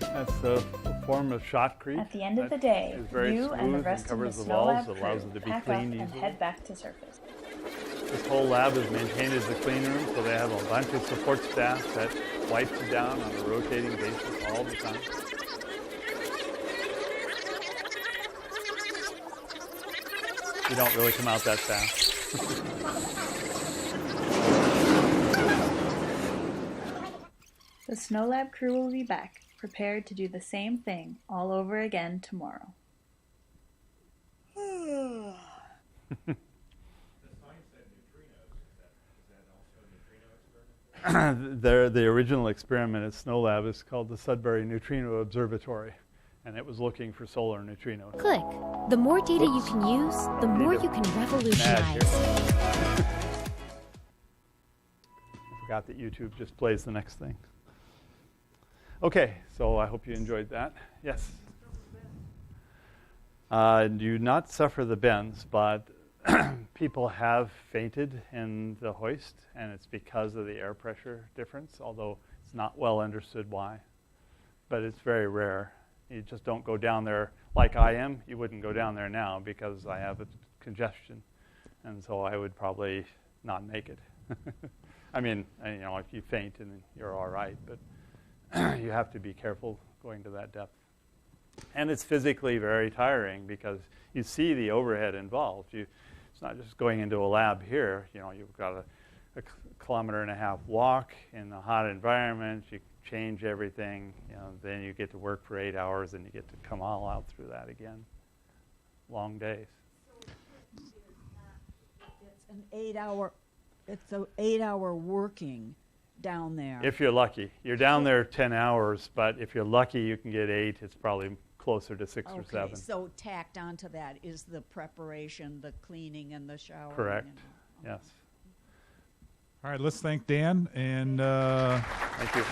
That's a form of shotcrete. At the end of that the day, is very you and the smooth rest of the covers the Snow walls, Lab allows crew it to be pack up cleaned and easily. head back to surface. This whole lab is maintained as a clean room, so they have a bunch of support staff that wipes it down on a rotating basis all the time. You don't really come out that fast. The Snow Lab crew will be back, prepared to do the same thing all over again tomorrow. The original experiment at Snow Lab is called the Sudbury Neutrino Observatory, and it was looking for solar neutrinos. Click. The more data you can use, the more you can Mad revolutionize. here. I forgot that YouTube just plays the next thing. Okay, so I hope you enjoyed that. Yes? Do not suffer the bends, but people have fainted in the hoist, and it's because of the air pressure difference, although it's not well understood why. But it's very rare. You just don't go down there like I am. You wouldn't go down there now because I have a congestion, and so I would probably not make it. I mean, you know, if you faint, and you're all right, but you have to be careful going to that depth. And it's physically very tiring because you see the overhead involved. It's not just going into a lab here. You know, you've got a kilometer and a half walk in a hot environment. You change everything. You know, then you get to work for 8 hours, and you get to come all out through that again. Long days. It's an 8-hour. It's an 8-hour working down there. If you're lucky. You're down there 10 hours, but if you're lucky, you can get 8. It's probably closer to 6 or 7. So tacked onto that is the preparation, the cleaning, and the shower. Correct. Yes. All right, let's thank Dan and Thank you.